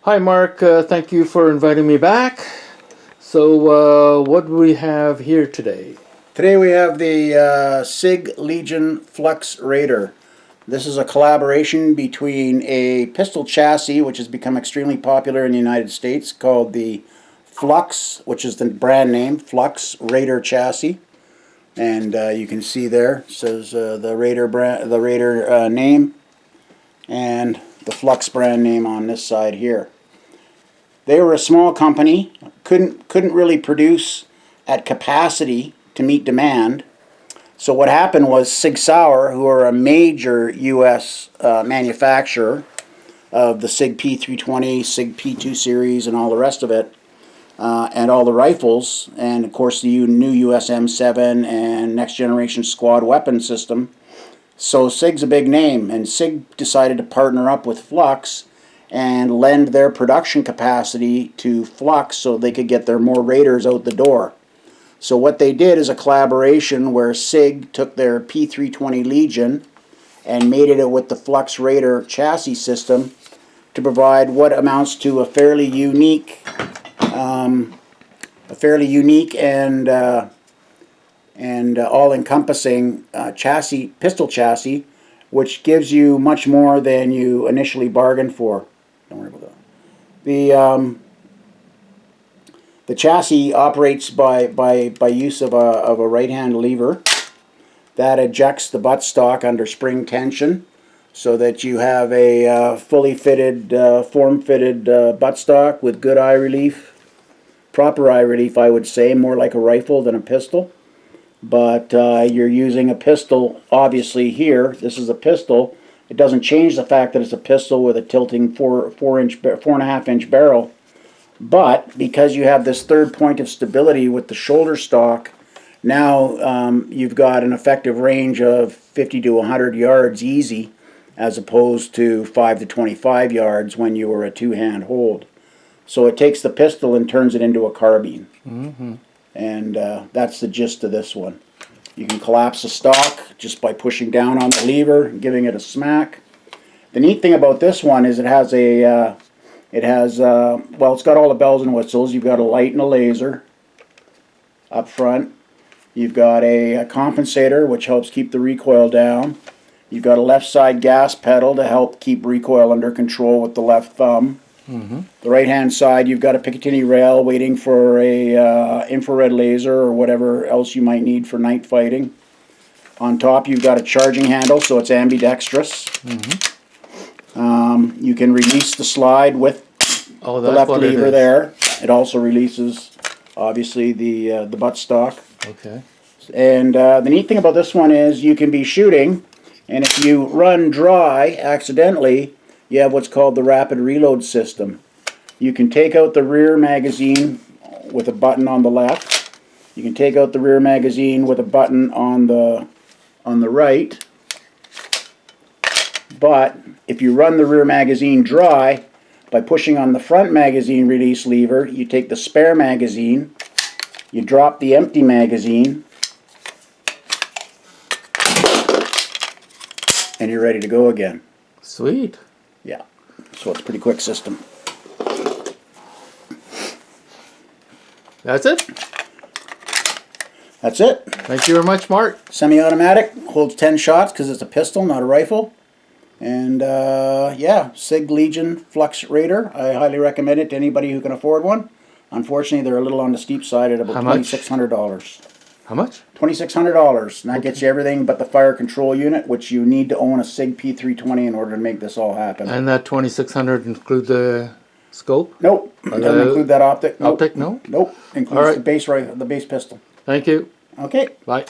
Hi, Mark. Thank you for inviting me back. So, what do we have here today? Today we have the Sig Legion Flux Raider. This is a collaboration between a pistol chassis, which has become extremely popular in the United States, called the Flux, which is the brand name, Flux Raider chassis. And you can see there, it says the Raider name, and the Flux brand name on this side here. They were a small company, couldn't really produce at capacity to meet demand. So what happened was Sig Sauer, who are a major U.S. Manufacturer of the Sig P320, Sig P2 series, and all the rest of it, and all the rifles, and of course the new US M7 and next generation squad weapon system. So Sig's a big name, and Sig decided to partner up with Flux and lend their production capacity to Flux so they could get their more Raiders out the door. So what they did is a collaboration where Sig took their P320 Legion and mated it with the Flux Raider chassis system to provide what amounts to a fairly unique and all-encompassing pistol chassis, which gives you much more than you initially bargained for. Don't worry about that. The chassis operates by use of a right-hand lever that ejects the buttstock under spring tension, so that you have a fully fitted, form-fitted buttstock with good eye relief, proper eye relief, I would say, more like a rifle than a pistol. But you're using a pistol, obviously here. This is a pistol. It doesn't change the fact that it's a pistol with a tilting 4.5-inch barrel. But because you have this third point of stability with the shoulder stock, now you've got an effective range of 50 to 100 yards easy, as opposed to 5 to 25 yards when you were a two-hand hold. So it takes the pistol and turns it into a carbine. Mm-hmm. And that's the gist of this one. You can collapse the stock just by pushing down on the lever and giving it a smack. The neat thing about this one is it's got all the bells and whistles. You've got a light and a laser up front. You've got a compensator, which helps keep the recoil down. You've got a left side gas pedal to help keep recoil under control with the left thumb. Mm-hmm. The right hand side, you've got a Picatinny rail waiting for a infrared laser or whatever else you might need for night fighting. On top, you've got a charging handle, so it's ambidextrous. Mm-hmm. You can release the slide with the left lever there. It also releases, obviously, the buttstock. Okay. And the neat thing about this one is you can be shooting, and if you run dry accidentally, you have what's called the rapid reload system. You can take out the rear magazine with a button on the left. You can take out the rear magazine with a button on the right. But if you run the rear magazine dry, by pushing on the front magazine release lever, you take the spare magazine, you drop the empty magazine, and you're ready to go again. Sweet. Yeah, so it's a pretty quick system. That's it? That's it. Thank you very much, Mark. Semi-automatic, holds 10 shots because it's a pistol, not a rifle. And yeah, Sig Legion Flux Raider. I highly recommend it to anybody who can afford one. Unfortunately, they're a little on the steep side at about $2,600. How much? $2,600, and that gets you everything but the fire control unit, which you need to own a Sig P320 in order to make this all happen. And that $2,600 include the scope? Nope, it doesn't include that optic. Nope. Optic, no? Nope, includes the base pistol. Thank you. Okay. Bye.